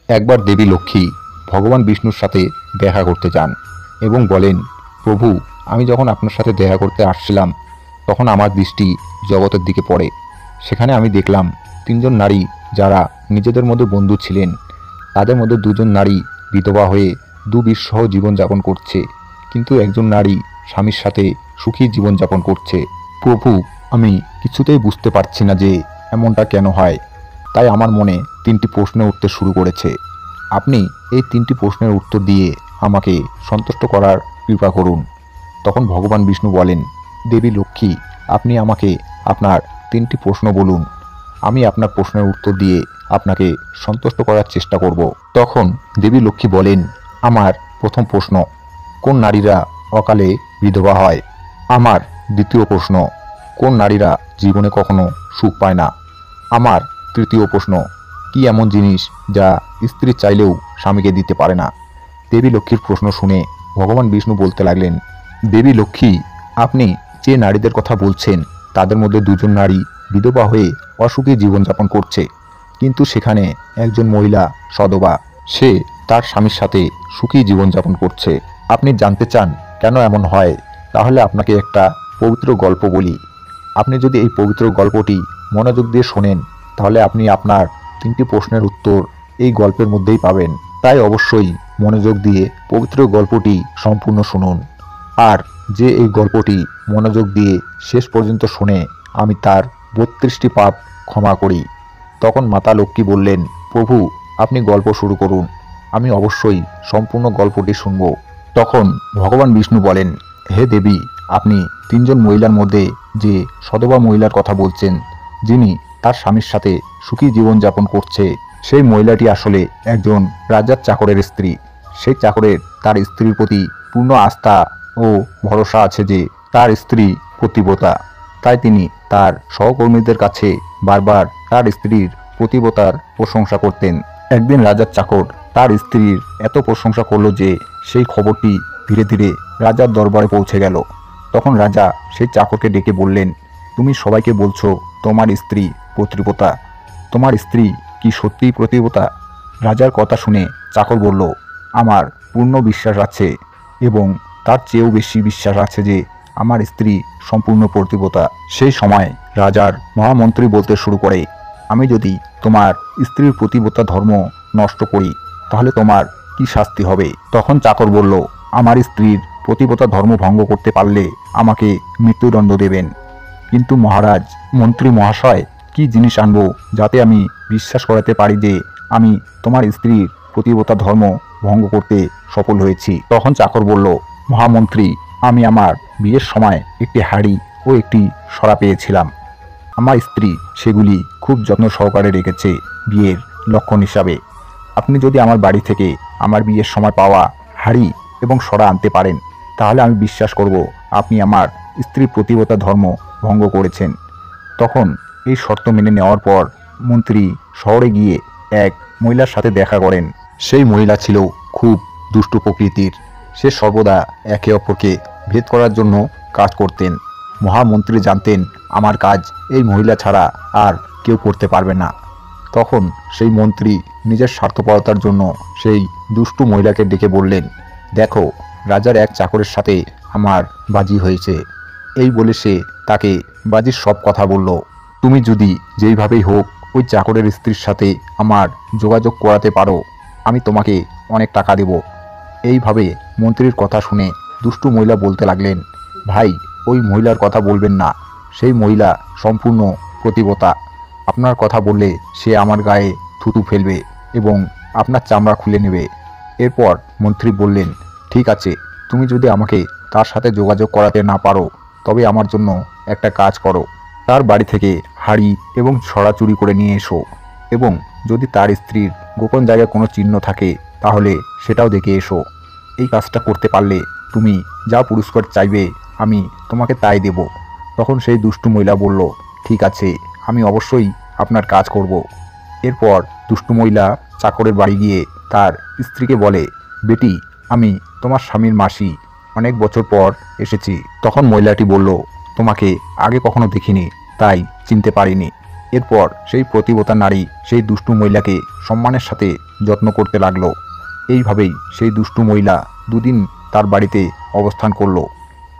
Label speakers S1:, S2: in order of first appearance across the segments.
S1: একবার দেবী লক্ষ্মী ভগবান বিষ্ণুর সাথে দেখা করতে যান এবং বলেন, প্রভু, আমি যখন আপনার সাথে দেখা করতে আসছিলাম তখন আমার দৃষ্টি জগতের দিকে পড়ে। সেখানে আমি দেখলাম তিনজন নারী যারা নিজেদের মধ্যে বন্ধু ছিলেন, তাদের মধ্যে দুজন নারী বিধবা হয়ে দুবিষহ জীবনযাপন করছে, কিন্তু একজন নারী স্বামীর সাথে সুখী জীবনযাপন করছে। প্রভু, আমি কিছুতেই বুঝতে পারছি না যে এমনটা কেন হয়। তাই আমার মনে তিনটি প্রশ্ন উঠতে শুরু করেছে। আপনি এই তিনটি প্রশ্নের উত্তর দিয়ে আমাকে সন্তুষ্ট করার কৃপা করুন। তখন ভগবান বিষ্ণু বলেন, দেবী লক্ষ্মী, আপনি আমাকে আপনার তিনটি প্রশ্ন বলুন, আমি আপনার প্রশ্নের উত্তর দিয়ে আপনাকে সন্তুষ্ট করার চেষ্টা করব। তখন দেবী লক্ষ্মী বলেন, আমার প্রথম প্রশ্ন, কোন নারীরা অকালে বিধবা হয়? আমার দ্বিতীয় প্রশ্ন, কোন নারীরা জীবনে কখনো সুখ পায় না? আমার তৃতীয় প্রশ্ন, কি এমন জিনিস যা স্ত্রী চাইলেও স্বামীকে দিতে পারে না? দেবী লক্ষ্মীর প্রশ্ন শুনে ভগবান বিষ্ণু বলতে লাগলেন, দেবী লক্ষ্মী, আপনি যে নারীদের কথা বলছেন তাদের মধ্যে দুজন নারী বিধবা হয়ে অসুখী জীবনযাপন করছে, কিন্তু সেখানে একজন মহিলা সধবা, সে তার স্বামীর সাথে সুখী জীবনযাপন করছে। আপনি জানতে চান কেন এমন হয়? তাহলে আপনাকে একটা পবিত্র গল্প বলি। আপনি যদি এই পবিত্র গল্পটি মনোযোগ দিয়ে শোনেন তাহলে আপনি আপনার তিনটি প্রশ্নের উত্তর এই গল্পের মধ্যেই পাবেন। তাই অবশ্যই মনোযোগ দিয়ে পবিত্র গল্পটি সম্পূর্ণ শুনুন। আর যে এই গল্পটি মনোযোগ দিয়ে শেষ পর্যন্ত শুনে আমি তার 32টি পাপ ক্ষমা করি। তখন মাতা লক্ষ্মী বললেন, প্রভু, আপনি গল্প শুরু করুন, আমি অবশ্যই সম্পূর্ণ গল্পটি শুনব। তখন ভগবান বিষ্ণু বলেন, হে দেবী, আপনি তিনজন মহিলার মধ্যে যে সধবা মহিলার কথা বলছেন, যিনি তার স্বামীর সাথে সুখী জীবনযাপন করছে, সেই মহিলাটি আসলে একজন রাজার চাকরের স্ত্রী। সেই চাকরের তার স্ত্রীর প্রতি পূর্ণ আস্থা ও ভরসা আছে যে তার স্ত্রী পতিব্রতা। তাই তিনি তার সহকর্মীদের কাছে বারবার তার স্ত্রীর পতিব্রতার প্রশংসা করতেন। একদিন রাজার চাকর তার স্ত্রীর এত প্রশংসা করল যে সেই খবরটি ধীরে ধীরে রাজার দরবারে পৌঁছে গেল। তখন রাজা সেই চাকরকে ডেকে বললেন, তুমি সবাইকে বলছো তোমার স্ত্রী পতিব্রতা, তোমার স্ত্রী কি সত্যিই পতিব্রতা? রাজার কথা শুনে চাকর বলল, আমার পূর্ণ বিশ্বাস আছে এবং তার চেয়েও বেশি বিশ্বাস আছে যে আমার স্ত্রী সম্পূর্ণ পতিব্রতা। সেই সময় রাজার মহামন্ত্রী বলতে শুরু করে, আমি যদি তোমার স্ত্রীর পতিব্রতা ধর্ম নষ্ট করি তাহলে তোমার কি শাস্তি হবে? তখন চাকর বলল, আমার স্ত্রীর পতিব্রতা ধর্ম ভঙ্গ করতে পারলে আমাকে মৃত্যুদণ্ড দেবেন। কিন্তু মহারাজ, মন্ত্রী মহাশয়, কি জিনিস আনবো যাতে আমি বিশ্বাস করাতে পারি যে আমি তোমার স্ত্রীর পতিব্রতা ধর্ম ভঙ্গ করতে সফল হয়েছি? তখন চাকর বলল, মহামন্ত্রী, আমি আমার বিয়ের সময় একটি হাড়ি ও একটি সরা পেয়েছিলাম। আমার স্ত্রী সেগুলি খুব যত্ন সহকারে রেখেছে বিয়ের লক্ষণ হিসাবে। আপনি যদি আমার বাড়ি থেকে আমার বিয়ের সময় পাওয়া হাড়ি এবং সরা আনতে পারেন তাহলে আমি বিশ্বাস করব আপনি আমার স্ত্রীর পতিব্রতা ধর্ম ভঙ্গ করেছেন। তখন এই শর্ত মেনে নেওয়ার পর মন্ত্রী শহরে গিয়ে এক মহিলার সাথে দেখা করেন। সেই মহিলা ছিল খুব দুষ্টু প্রকৃতির। সে সর্বদা একে অপরকে ভেদ করার জন্য কাজ করতেন। মহামন্ত্রী জানতেন আমার কাজ এই মহিলা ছাড়া আর কেউ করতে পারবে না। তখন সেই মন্ত্রী নিজের স্বার্থপরতার জন্য সেই দুষ্টু মহিলাকে ডেকে বললেন, দেখো, রাজার এক চাকরের সাথে আমার বাজি হয়েছে। এই বলে সে তাকে বাজির সব কথা বলল। তুমি যদি যেইভাবেই হোক ওই চাকরের স্ত্রীর সাথে আমার যোগাযোগ করাতে পারো, আমি তোমাকে অনেক টাকা দেব। এইভাবে মন্ত্রীর কথা শুনে দুষ্টু মহিলা বলতে লাগলেন, ভাই, ওই মহিলার কথা বলবেন না। সেই মহিলা সম্পূর্ণ পতিব্রতা। আপনার কথা বললে সে আমার গায়ে থুতু ফেলবে এবং আপনার চামড়া খুলে নেবে। এরপর মন্ত্রী বললেন, ঠিক আছে, তুমি যদি আমাকে তার সাথে যোগাযোগ করাতে না পারো তবে আমার জন্য একটা কাজ করো। তার বাড়ি থেকে হাড়ি এবং ছড়া চুরি করে নিয়ে এসো এবং যদি তার স্ত্রীর গোপন জায়গায় কোনো চিহ্ন থাকে তাহলে সেটাও দেখে এসো। এই কাজটা করতে পারলে তুমি যা পুরস্কার চাইবে আমি তোমাকে তাই দেব। তখন সেই দুষ্টু মহিলা বলল, ঠিক আছে, আমি অবশ্যই আপনার কাজ করব। এরপর দুষ্টু মহিলা চাকরের বাড়ি গিয়ে তার স্ত্রীকে বলে, বেটি, আমি তোমার স্বামীর মাসি, অনেক বছর পর এসেছি। তখন মহিলাটি বলল, তোমাকে আগে কখনো দেখিনি তাই চিনতে পারিনি। এরপর সেই প্রতিবতা নারী সেই দুষ্টু মহিলাকে সম্মানের সাথে যত্ন করতে লাগলো। এইভাবেই সেই দুষ্টু মহিলা দুদিন তার বাড়িতে অবস্থান করলো।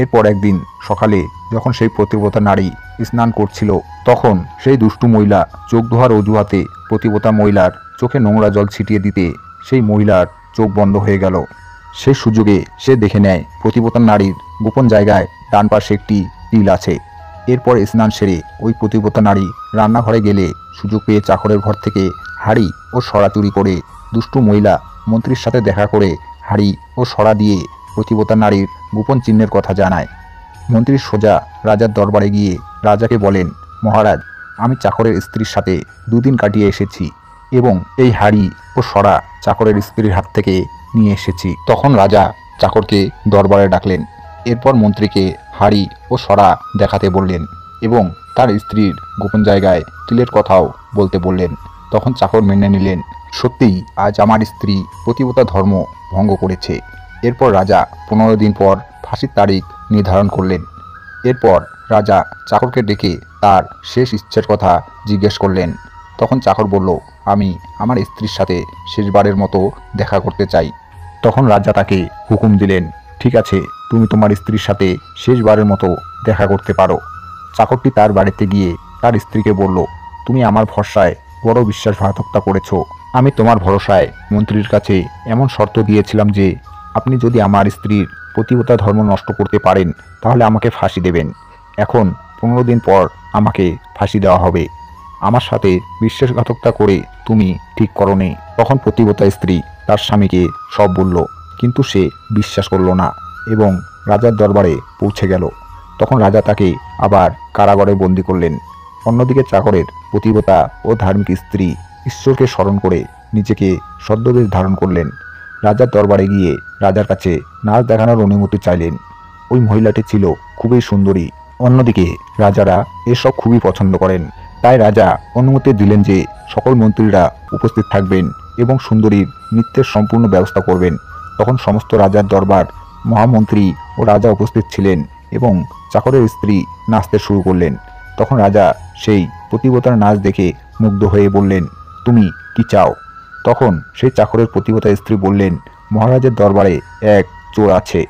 S1: এরপর একদিন সকালে যখন সেই প্রতিবতা নারী স্নান করছিল, তখন সেই দুষ্টু মহিলা চোখ ধোয়ার অজুহাতে প্রতিবতা মহিলার চোখে নোংরা জল ছিটিয়ে দিতে সেই মহিলার চোখ বন্ধ হয়ে গেল। সেই সুযোগে সে দেখে নেয় প্রতিবতা নারীর গোপন জায়গায় ডান পাশে একটি তিল আছে। এরপর স্নান সেরে ওই প্রতিবতা নারী রান্নাঘরে গেলে সুযোগ পেয়ে চাকরের ঘর থেকে হাঁড়ি ও সরা চুরি করে দুষ্টু মহিলা মন্ত্রীর সাথে দেখা করে হাঁড়ি ও সরা দিয়ে প্রতিবতা নারীর গোপন চিহ্নের কথা জানায়। মন্ত্রী সোজা রাজার দরবারে গিয়ে রাজাকে বলেন, মহারাজ, আমি চাকরের স্ত্রীর সাথে দুদিন কাটিয়ে এসেছি এবং এই হাঁড়ি ও সরা চাকরের স্ত্রীর হাত থেকে নিয়ে এসেছি। তখন রাজা চাকরকে দরবারে ডাকলেন। এরপর মন্ত্রীকে হাঁড়ি ও সরা দেখাতে বললেন এবং তার স্ত্রীর গোপন জায়গায় তিলের কথাও বলতে বললেন। তখন চাকর মেনে নিলেন, সত্যিই আজ আমার স্ত্রী প্রতিবতা ধর্ম ভঙ্গ করেছে। এরপর রাজা 15 দিন পর ফাঁসির তারিখ নির্ধারণ করলেন। এরপর রাজা চাকরকে ডেকে তার শেষ ইচ্ছের কথা জিজ্ঞেস করলেন। তখন চাকর বলল, আমি আমার স্ত্রীর সাথে শেষবারের মতো দেখা করতে চাই। তখন রাজা তাকে হুকুম দিলেন, ঠিক আছে, তুমি তোমার স্ত্রীর সাথে শেষবারের মতো দেখা করতে পারো। চাকরটি তার বাড়িতে গিয়ে তার স্ত্রীকে বলল, তুমি আমার ভরসায় বড় বিশ্বাসঘাতকতা করেছ। আমি তোমার ভরসায় মন্ত্রীর কাছে এমন শর্ত দিয়েছিলাম যে আপনি যদি আমার স্ত্রীর প্রতিবতা ধর্ম নষ্ট করতে পারেন তাহলে আমাকে ফাঁসি দেবেন। এখন 15 দিন পর আমাকে ফাঁসি দেওয়া হবে। আমার সাথে বিশ্বাসঘাতকতা করে তুমি ঠিক করোনি। তখন প্রতিবতা স্ত্রী তার স্বামীকে সব বলল, কিন্তু সে বিশ্বাস করল না এবং রাজার দরবারে পৌঁছে গেল। তখন রাজা তাকে আবার কারাগারে বন্দী করলেন। অন্যদিকে চাকরের প্রতিবতা ও ধার্মিক স্ত্রী ঈশ্বরকে স্মরণ করে নিজেকে ছদ্মবেশ ধারণ করলেন। রাজার দরবারে গিয়ে রাজার কাছে নাচ দেখানোর অনুমতি চাইলেন। ওই মহিলাটি ছিল খুবই সুন্দরী। অন্যদিকে রাজারা এসব খুবই পছন্দ করেন। তাই রাজা অনুমতি দিলেন যে সকল মন্ত্রীরা উপস্থিত থাকবেন এবং সুন্দরীর নৃত্যের সম্পূর্ণ ব্যবস্থা করবেন। তখন সমস্ত রাজার দরবার, মহামন্ত্রী ও রাজা উপস্থিত ছিলেন এবং চাকরের স্ত্রী নাচতে শুরু করলেন। তখন রাজা সেই প্রতিবতার নাচ দেখে মুগ্ধ হয়ে বললেন, তুমি কি চাও? তখন সেই চাকরের প্রতিবতা স্ত্রী বললেন, মহারাজের দরবারে এক চোর আছে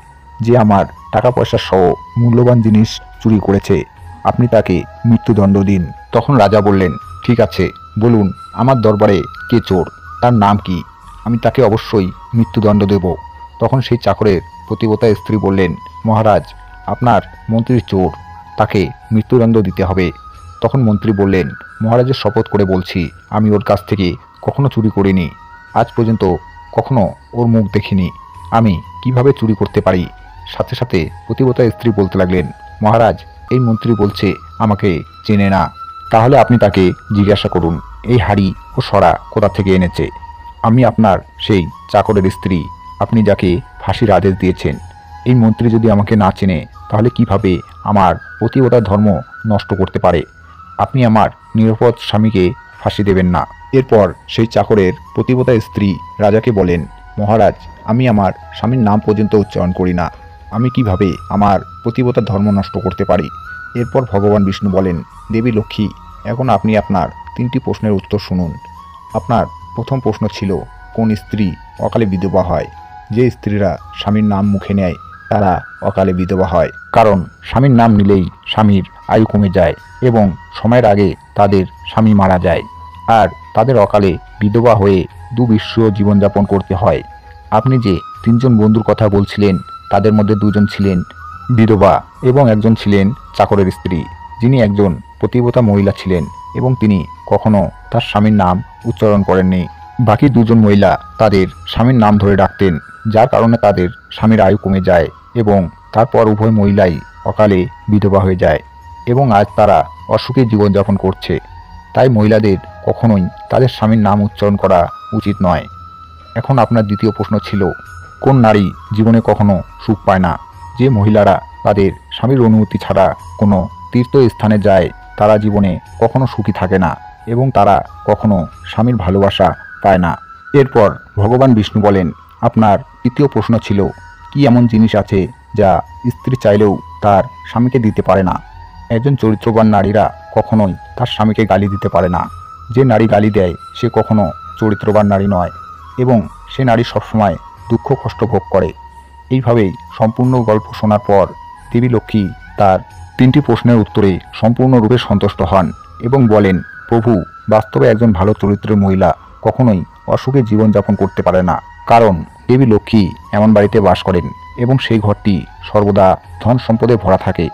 S1: যে আমার টাকা পয়সা সহ মূল্যবান জিনিস চুরি করেছে। আপনি তাকে মৃত্যুদণ্ড দিন। তখন রাজা বললেন, ঠিক আছে, বলুন আমার দরবারে কে চোর, তার নাম কি? আমি তাকে অবশ্যই মৃত্যুদণ্ড দেব। তখন সেই চাকরের প্রতিবতা স্ত্রী বললেন, মহারাজ, আপনার মন্ত্রী চোর, তাকে মৃত্যুদণ্ড দিতে হবে। তখন মন্ত্রী বললেন, মহারাজের শপথ করে বলছি আমি ওর কাছ থেকে কখনো চুরি করিনি। আজ পর্যন্ত কখনো ওর মুখ দেখিনি। আমি কিভাবে চুরি করতে পারি? সাথে সাথে প্রতিবতা স্ত্রী বলতে লাগলেন, মহারাজ, এই মন্ত্রী বলছে আমাকে চেনে না। তাহলে আপনি তাকে জিজ্ঞাসা করুন এই হাঁড়ি ও সরা কোথা থেকে এনেছে। আমি আপনার সেই চাকরের স্ত্রী, আপনি যাকে ফাঁসির আদেশ দিয়েছেন। এই মন্ত্রী যদি আমাকে না চেনে তাহলে কিভাবে আমার প্রতিবতার ধর্ম নষ্ট করতে পারে? আপনি আমার নিরাপদ স্বামীকে ফাঁসি দেবেন না। এরপর সেই চাকরের প্রতিবতা স্ত্রী রাজাকে বলেন, মহারাজ, আমি আমার স্বামীর নাম পর্যন্ত উচ্চারণ করি না। আমি কিভাবে আমার প্রতিবতার ধর্ম নষ্ট করতে পারি? এরপর ভগবান বিষ্ণু বলেন, দেবী লক্ষ্মী, এখন আপনি আপনার 3টি প্রশ্নের উত্তর শুনুন। আপনার প্রথম প্রশ্ন ছিল, কোন স্ত্রী অকালে বিধবা হয়? যে স্ত্রীরা স্বামীর নাম মুখে নেয় তারা অকালে বিধবা হয়, কারণ স্বামীর নাম নিলেই স্বামীর আয়ু কমে যায় এবং সময়ের আগে তাদের স্বামী মারা যায়, আর তাদের অকালে বিধবা হয়ে দুবিশ্বীয় জীবনযাপন করতে হয়। আপনি যে 3জন বন্ধুর কথা বলছিলেন তাদের মধ্যে 2জন ছিলেন বিধবা এবং একজন ছিলেন চাকরের স্ত্রী, যিনি একজন প্রতিবতা মহিলা ছিলেন এবং তিনি কখনো তার স্বামীর নাম উচ্চারণ করেননি। বাকি 2জন মহিলা তাদের স্বামীর নাম ধরে ডাকতেন, যার কারণে তাদের স্বামীর আয়ু কমে যায় এবং তারপর উভয় মহিলাই অকালে বিধবা হয়ে যায় এবং আজ তারা অসুখী জীবনযাপন করছে। তাই মহিলাদের কখনোই তাদের স্বামীর নাম উচ্চারণ করা উচিত নয়। এখন আপনার দ্বিতীয় প্রশ্ন ছিল, কোন নারী জীবনে কখনো সুখ পায় না? যে মহিলারা তাদের স্বামীর অনুমতি ছাড়া কোনো তীর্থস্থানে যায় তারা জীবনে কখনো সুখী থাকে না এবং তারা কখনো স্বামীর ভালোবাসা পায় না। এরপর ভগবান বিষ্ণু বলেন, আপনার তৃতীয় প্রশ্ন ছিল, কি এমন জিনিস আছে যা স্ত্রী চাইলেও তার স্বামীকে দিতে পারে না? একজন চরিত্রবান নারীরা কখনোই তার স্বামীকে গালি দিতে পারে না। যে নারী গালি দেয় সে কখনো চরিত্রবান নারী নয় এবং সে নারী সবসময় দুঃখ কষ্ট ভোগ করে। এইভাবেই সম্পূর্ণ গল্প শোনার পর দেবী লক্ষ্মী তার 3টি প্রশ্নের উত্তরে সম্পূর্ণরূপে সন্তুষ্ট হন এবং বলেন, প্রভু, বাস্তবে একজন ভালো চরিত্রের মহিলা কখনোই অসুখে জীবনযাপন করতে পারে না, কারণ দেবী লক্ষ্মী এমন বাড়িতে বাস করেন এবং সেই ঘরটি সর্বদা ধন সম্পদে ভরা থাকে।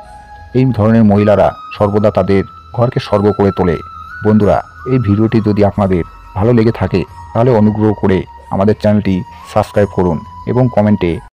S1: এই ধরনের মহিলারা সর্বদা তাদের ঘরকে স্বর্গ করে তোলে। বন্ধুরা, এই ভিডিওটি যদি আপনাদের ভালো লেগে থাকে তাহলে অনুগ্রহ করে আমাদের চ্যানেলটি সাবস্ক্রাইব করুন এবং কমেন্টে